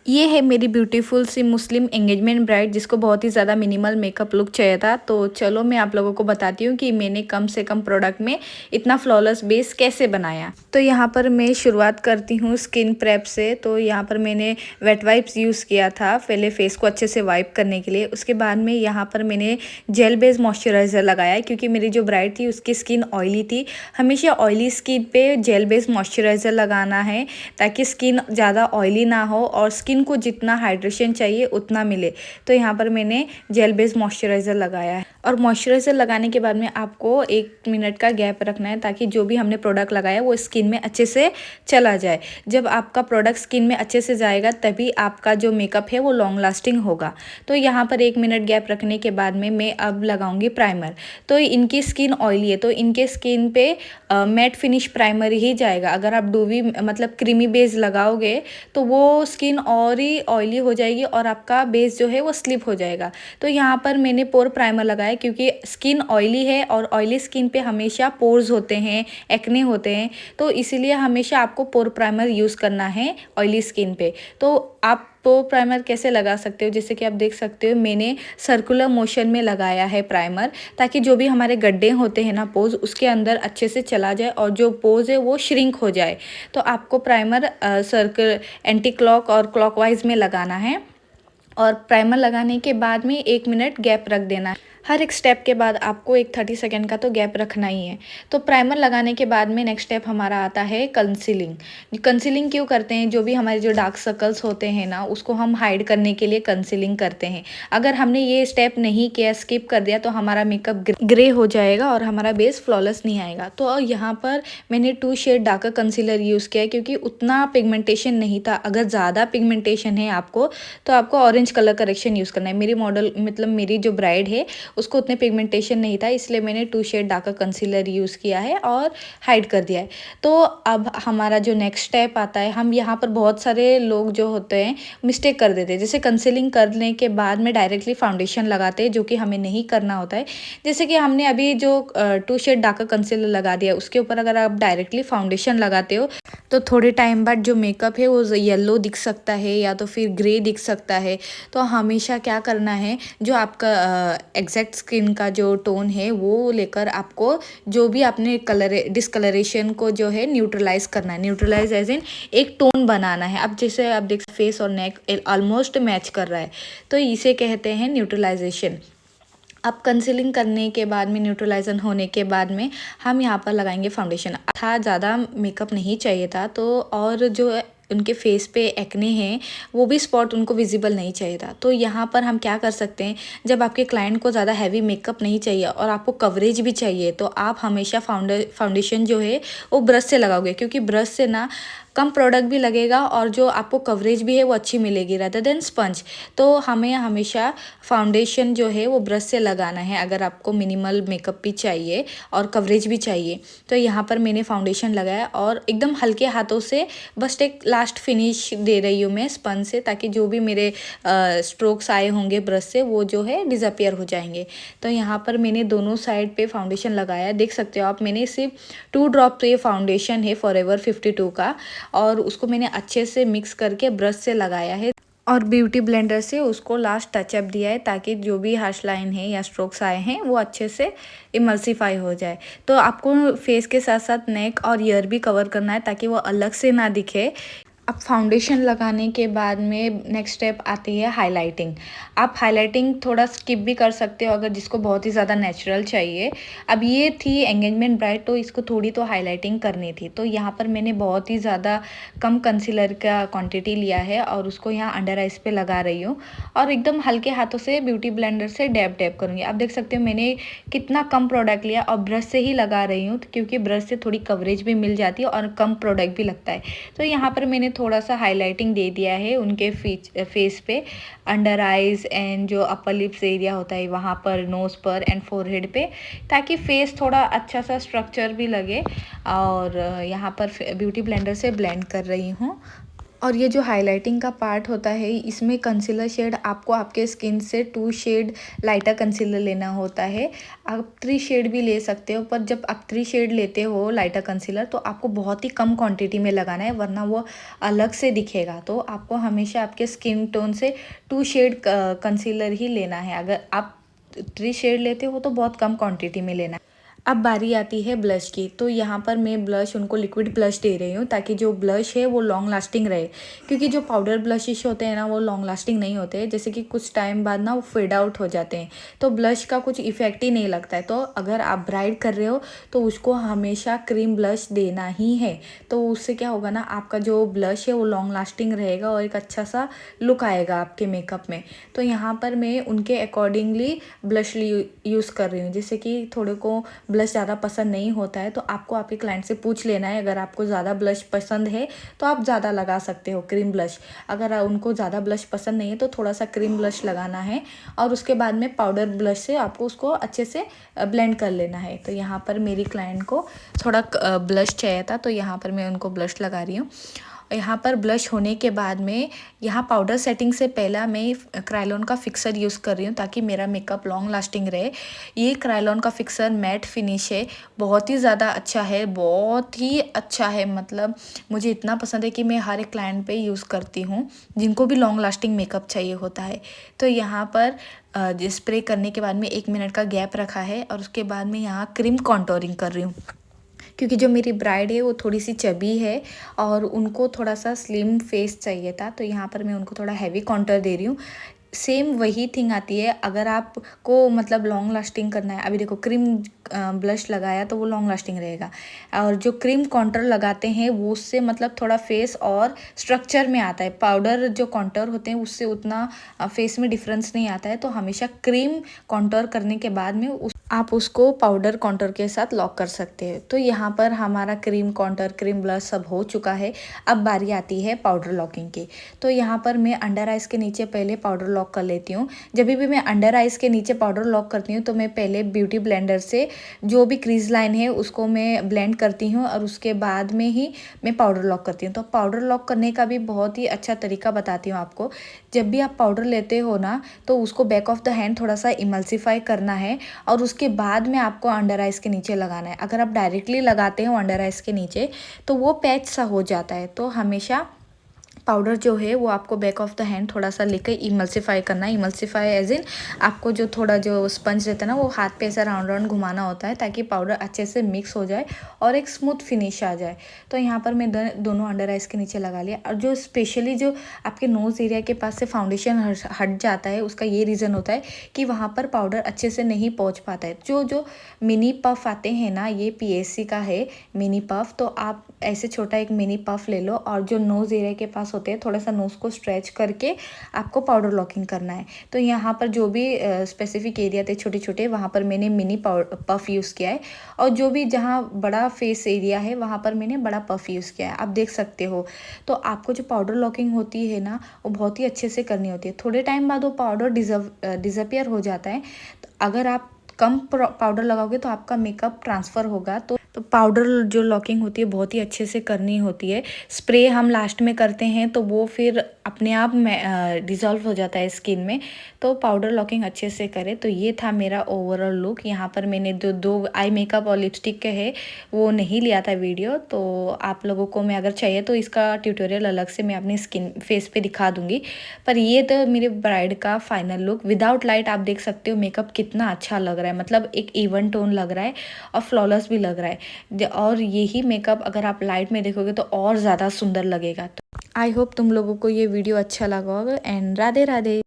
ये है मेरी ब्यूटीफुल सी मुस्लिम एंगेजमेंट ब्राइड जिसको बहुत ही ज़्यादा मिनिमल मेकअप लुक चाहिए था। तो चलो मैं आप लोगों को बताती हूँ कि मैंने कम से कम प्रोडक्ट में इतना फ्लॉलेस बेस कैसे बनाया। तो यहाँ पर मैं शुरुआत करती हूँ स्किन प्रेप से। तो यहाँ पर मैंने वेट वाइप्स यूज़ किया था पहले फेस को अच्छे से वाइप करने के लिए। उसके बाद में यहाँ पर मैंने जेल बेस मॉइस्चराइज़र लगाया क्योंकि मेरी जो ब्राइड थी उसकी स्किन ऑयली थी। हमेशा ऑयली स्किन पे जेल बेस मॉइस्चराइज़र लगाना है ताकि स्किन ज़्यादा ऑयली ना हो और स्किन को जितना हाइड्रेशन चाहिए उतना मिले। तो यहाँ पर मैंने जेल बेस्ड मॉइस्चराइज़र लगाया है और मॉइस्चराइज़र लगाने के बाद में आपको 1 मिनट का गैप रखना है ताकि जो भी हमने प्रोडक्ट लगाया वो स्किन में अच्छे से चला जाए। जब आपका प्रोडक्ट स्किन में अच्छे से जाएगा तभी आपका जो मेकअप है वो लॉन्ग लास्टिंग होगा। तो यहाँ पर 1 मिनट गैप रखने के बाद में मैं अब लगाऊंगी प्राइमर। तो इनकी स्किन ऑयली है तो इनके स्किन पे मैट फिनिश प्राइमर ही जाएगा। अगर आप डूवी मतलब क्रीमी बेस लगाओगे तो वो स्किन और ही ऑयली हो जाएगी और आपका बेस जो है वो स्लिप हो जाएगा। तो यहाँ पर मैंने पोर प्राइमर लगाया क्योंकि स्किन ऑयली है और ऑयली स्किन पे हमेशा पोर्स होते हैं, एक्ने होते हैं। तो इसीलिए हमेशा आपको पोर प्राइमर यूज़ करना है ऑयली स्किन पे। तो आप पोर प्राइमर कैसे लगा सकते हो, जैसे कि आप देख सकते हो मैंने सर्कुलर मोशन में लगाया है प्राइमर ताकि जो भी हमारे गड्ढे होते हैं ना पोज उसके अंदर अच्छे से चला जाए और जो पोज है वो श्रिंक हो जाए। तो आपको प्राइमर सर्कल एंटी क्लॉक और क्लॉकवाइज में लगाना है और प्राइमर लगाने के बाद में 1 मिनट गैप रख देना है। हर एक स्टेप के बाद आपको एक 30 सेकेंड का तो गैप रखना ही है। तो प्राइमर लगाने के बाद में नेक्स्ट स्टेप हमारा आता है कंसीलिंग। कंसीलिंग क्यों करते हैं, जो भी हमारे जो डार्क सर्कल्स होते हैं ना उसको हम हाइड करने के लिए कंसीलिंग करते हैं। अगर हमने ये स्टेप नहीं किया, स्किप कर दिया तो हमारा मेकअप ग्रे हो जाएगा और हमारा बेस फ्लॉलेस नहीं आएगा। तो यहाँ पर मैंने 2 शेड डार्कर कंसीलर यूज़ किया क्योंकि उतना पिगमेंटेशन नहीं था। अगर ज़्यादा पिगमेंटेशन है आपको तो आपको ऑरेंज कलर करेक्शन यूज़ करना है। मेरी मॉडल मतलब मेरी जो ब्राइड है उसको उतने पिगमेंटेशन नहीं था इसलिए मैंने 2 शेड डार्कर कंसीलर यूज़ किया है और हाइड कर दिया है। तो अब हमारा जो नेक्स्ट स्टेप आता है, हम यहाँ पर बहुत सारे लोग जो होते हैं मिस्टेक कर देते हैं। जैसे कंसीलिंग करने के बाद में डायरेक्टली फाउंडेशन लगाते हैं जो कि हमें नहीं करना होता है। जैसे कि हमने अभी जो 2 शेड डार्कर कंसीलर लगा दिया उसके ऊपर अगर आप डायरेक्टली फाउंडेशन लगाते हो तो थोड़े टाइम बाद जो मेकअप है वो येलो दिख सकता है या तो फिर ग्रे दिख सकता है। तो हमेशा क्या करना है, जो आपका एग्जैक्ट स्किन का जो टोन है वो लेकर आपको जो भी आपने कलर डिस्कलरेशन को जो है न्यूट्रलाइज करना है। न्यूट्रलाइज एज इन एक टोन बनाना है। अब जैसे आप देख फेस और नेक ऑलमोस्ट मैच कर रहा है तो इसे कहते हैं न्यूट्रलाइजेशन। अब कंसीलिंग करने के बाद में न्यूट्रलाइजन होने के बाद में हम यहाँ पर लगाएंगे फाउंडेशन। था ज़्यादा मेकअप नहीं चाहिए था तो और जो उनके फेस पे एक्ने हैं वो भी स्पॉट उनको विजिबल नहीं चाहिए था। तो यहाँ पर हम क्या कर सकते हैं, जब आपके क्लाइंट को ज़्यादा हैवी मेकअप नहीं चाहिए और आपको कवरेज भी चाहिए तो आप हमेशा फाउंडेशन जो है वो ब्रश से लगाओगे क्योंकि ब्रश से ना कम प्रोडक्ट भी लगेगा और जो आपको कवरेज भी है वो अच्छी मिलेगी रादर देन स्पंज। तो हमें हमेशा फाउंडेशन जो है वो ब्रश से लगाना है अगर आपको मिनिमल मेकअप भी चाहिए और कवरेज भी चाहिए। तो यहाँ पर मैंने फाउंडेशन लगाया और एकदम हल्के हाथों से बस एक लास्ट फिनिश दे रही हूँ मैं स्पंज से ताकि जो भी मेरे स्ट्रोक्स आए होंगे ब्रश से वो जो है डिसअपियर हो जाएंगे। तो यहाँ पर मैंने दोनों साइड पे फाउंडेशन लगाया, देख सकते हो आप। मैंने सिर्फ 2 ड्रॉप तो ये फाउंडेशन है फॉरएवर 52 का और उसको मैंने अच्छे से मिक्स करके ब्रश से लगाया है और ब्यूटी ब्लेंडर से उसको लास्ट टचअप दिया है ताकि जो भी हार्श लाइन है या स्ट्रोक्स आए हैं वो अच्छे से इमल्सिफाई हो जाए। तो आपको फेस के साथ साथ नेक और ईयर भी कवर करना है ताकि वो अलग से ना दिखे। अब फाउंडेशन लगाने के बाद में नेक्स्ट स्टेप आती है हाइलाइटिंग। आप हाइलाइटिंग थोड़ा स्किप भी कर सकते हो अगर जिसको बहुत ही ज़्यादा नेचुरल चाहिए। अब ये थी एंगेजमेंट ब्राइड तो इसको थोड़ी तो हाइलाइटिंग करनी थी। तो यहाँ पर मैंने बहुत ही ज़्यादा कम कंसीलर का क्वांटिटी लिया है और उसको यहाँ अंडर आइज पे लगा रही हूँ और एकदम हल्के हाथों से ब्यूटी ब्लेंडर से डैब डैब करूँगी। आप देख सकते हो मैंने कितना कम प्रोडक्ट लिया और ब्रश से ही लगा रही हूँ क्योंकि ब्रश से थोड़ी कवरेज भी मिल जाती है और कम प्रोडक्ट भी लगता है। तो यहाँ पर मैंने थोड़ा सा हाइलाइटिंग दे दिया है उनके फेस पे, अंडर आइज एंड जो अपर लिप्स एरिया होता है वहाँ पर, नोज़ पर एंड फोरहेड पे, ताकि फेस थोड़ा अच्छा सा स्ट्रक्चर भी लगे। और यहाँ पर ब्यूटी ब्लेंडर से ब्लेंड कर रही हूँ और ये जो हाइलाइटिंग का पार्ट होता है इसमें कंसीलर शेड आपको आपके स्किन से 2 शेड लाइटर कंसीलर लेना होता है। आप 3 शेड भी ले सकते हो, पर जब आप 3 शेड लेते हो लाइटर कंसीलर तो आपको बहुत ही कम क्वांटिटी में लगाना है, वरना वो अलग से दिखेगा। तो आपको हमेशा आपके स्किन टोन से 2 शेड कंसीलर ही लेना है। अगर आप 3 शेड लेते हो तो बहुत कम क्वांटिटी में लेना है। अब बारी आती है ब्लश की। तो यहाँ पर मैं ब्लश उनको लिक्विड ब्लश दे रही हूँ ताकि जो ब्लश है वो लॉन्ग लास्टिंग रहे, क्योंकि जो पाउडर ब्लशिश होते हैं ना वो लॉन्ग लास्टिंग नहीं होते हैं, जैसे कि कुछ टाइम बाद ना वो फेड आउट हो जाते हैं, तो ब्लश का कुछ इफेक्ट ही नहीं लगता है। तो अगर आप ब्राइड कर रहे हो तो उसको हमेशा क्रीम ब्लश देना ही है। तो उससे क्या होगा ना, आपका जो ब्लश है वो लॉन्ग लास्टिंग रहेगा और एक अच्छा सा लुक आएगा आपके मेकअप में। तो यहाँ पर मैं उनके अकॉर्डिंगली ब्लश यूज़ कर रही हूँ। जैसे कि थोड़े को ब्लश ज़्यादा पसंद नहीं होता है तो आपको आपके क्लाइंट से पूछ लेना है। अगर आपको ज़्यादा ब्लश पसंद है तो आप ज़्यादा लगा सकते हो क्रीम ब्लश। अगर उनको ज़्यादा ब्लश पसंद नहीं है तो थोड़ा सा क्रीम ब्लश लगाना है, और उसके बाद में पाउडर ब्लश से आपको उसको अच्छे से ब्लेंड कर लेना है। तो यहाँ पर मेरी क्लाइंट को थोड़ा ब्लश चाहिए था, तो यहाँ पर मैं उनको ब्लश लगा रही हूँ। यहाँ पर ब्लश होने के बाद में यहाँ पाउडर सेटिंग से पहला मैं क्रायोलॉन का फिक्सर यूज़ कर रही हूँ ताकि मेरा मेकअप लॉन्ग लास्टिंग रहे। ये क्रायोलॉन का फिक्सर मैट फिनिश है, बहुत ही ज़्यादा अच्छा है, बहुत ही अच्छा है। मतलब मुझे इतना पसंद है कि मैं हर एक क्लाइंट पे यूज़ करती हूँ जिनको भी लॉन्ग लास्टिंग मेकअप चाहिए होता है। तो यहाँ पर स्प्रे करने के बाद में 1 मिनट का गैप रखा है, और उसके बाद में यहाँ क्रीम कॉन्टोरिंग कर रही हूँ, क्योंकि जो मेरी ब्राइड है वो थोड़ी सी चबी है और उनको थोड़ा सा स्लिम फेस चाहिए था। तो यहाँ पर मैं उनको थोड़ा हैवी कॉन्टर दे रही हूँ। सेम वही थिंग आती है अगर आपको मतलब लॉन्ग लास्टिंग करना है। अभी देखो क्रीम ब्लश लगाया तो वो लॉन्ग लास्टिंग रहेगा, और जो क्रीम कॉन्टर लगाते हैं वो उससे मतलब थोड़ा फेस और स्ट्रक्चर में आता है। पाउडर जो कॉन्टर होते हैं उससे उतना फेस में डिफरेंस नहीं आता है। तो हमेशा क्रीम कॉन्टर करने के बाद में आप उसको पाउडर कॉन्टर के साथ लॉक कर सकते हैं। तो यहाँ पर हमारा क्रीम कॉन्टर, क्रीम ब्लश सब हो चुका है। अब बारी आती है पाउडर लॉकिंग की। तो यहाँ पर मैं अंडर आइज़ के नीचे पहले पाउडर लॉक कर लेती हूँ। जब भी मैं अंडर आइज़ के नीचे पाउडर लॉक करती हूँ तो मैं पहले ब्यूटी ब्लेंडर से जो भी क्रीज लाइन है उसको मैं ब्लेंड करती हूँ, और उसके बाद में ही मैं पाउडर लॉक करती हूँ। तो पाउडर लॉक करने का भी बहुत ही अच्छा तरीका बताती हूँ आपको। जब भी आप पाउडर लेते हो ना तो उसको बैक ऑफ द हैंड थोड़ा सा इमल्सीफाई करना है, और उसके बाद में आपको अंडर आइज़ के नीचे लगाना है। अगर आप डायरेक्टली लगाते हो अंडर आइज़ के नीचे तो वो पैच सा हो जाता है। तो हमेशा पाउडर जो है वो आपको बैक ऑफ द हैंड थोड़ा सा लेकर इमल्सीफाई करना है। इमल्सीफाई एज इन आपको जो थोड़ा जो स्पंज रहता है ना वो हाथ पे ऐसा राउंड राउंड घुमाना होता है ताकि पाउडर अच्छे से मिक्स हो जाए और एक स्मूथ फिनिश आ जाए। तो यहाँ पर मैं दोनों अंडर आइज़ के नीचे लगा लिया। और जो स्पेशली जो आपके नोज़ एरिया के पास से फाउंडेशन हट जाता है उसका ये रीज़न होता है कि वहाँ पर पाउडर अच्छे से नहीं पहुँच पाता है। जो मिनी पफ आते हैं ना, ये PSC का है मिनी पफ। तो आप ऐसे छोटा एक मिनी पफ ले लो, और जो नोज़ एरिया के पास होते हैं थोड़ा सा नोज़ को स्ट्रेच करके आपको पाउडर लॉकिंग करना है। तो यहाँ पर जो भी स्पेसिफिक एरिया थे छोटे छोटे वहाँ पर मैंने मिनी पफ यूज़ किया है, और जो भी जहाँ बड़ा फेस एरिया है वहाँ पर मैंने बड़ा पफ यूज़ किया है, आप देख सकते हो। तो आपको जो पाउडर लॉकिंग होती है ना वो बहुत ही अच्छे से करनी होती है। थोड़े टाइम बाद वो पाउडर डिसअपियर हो जाता है। तो अगर आप कम पाउडर लगाओगे तो आपका मेकअप ट्रांसफ़र होगा। तो पाउडर जो लॉकिंग होती है बहुत ही अच्छे से करनी होती है। स्प्रे हम लास्ट में करते हैं तो वो फिर अपने आप में डिज़ोल्व हो जाता है स्किन में। तो पाउडर लॉकिंग अच्छे से करें। तो ये था मेरा ओवरऑल लुक। यहाँ पर मैंने दो आई मेकअप और लिपस्टिक के है वो नहीं लिया था वीडियो, तो आप लोगों को मैं अगर चाहिए तो इसका ट्यूटोरियल अलग से मैं अपनी स्किन फेस पे दिखा दूँगी। पर ये तो मेरे ब्राइड का फाइनल लुक विदाउट लाइट। आप देख सकते हो मेकअप कितना अच्छा लग रहा है, मतलब एक इवन टोन लग रहा है और फ्लॉलेस भी लग रहा है। और यही मेकअप अगर आप लाइट में देखोगे तो और ज़्यादा सुंदर लगेगा। तो आई होप तुम लोगों को ये वीडियो अच्छा लगा होगा। एंड राधे राधे।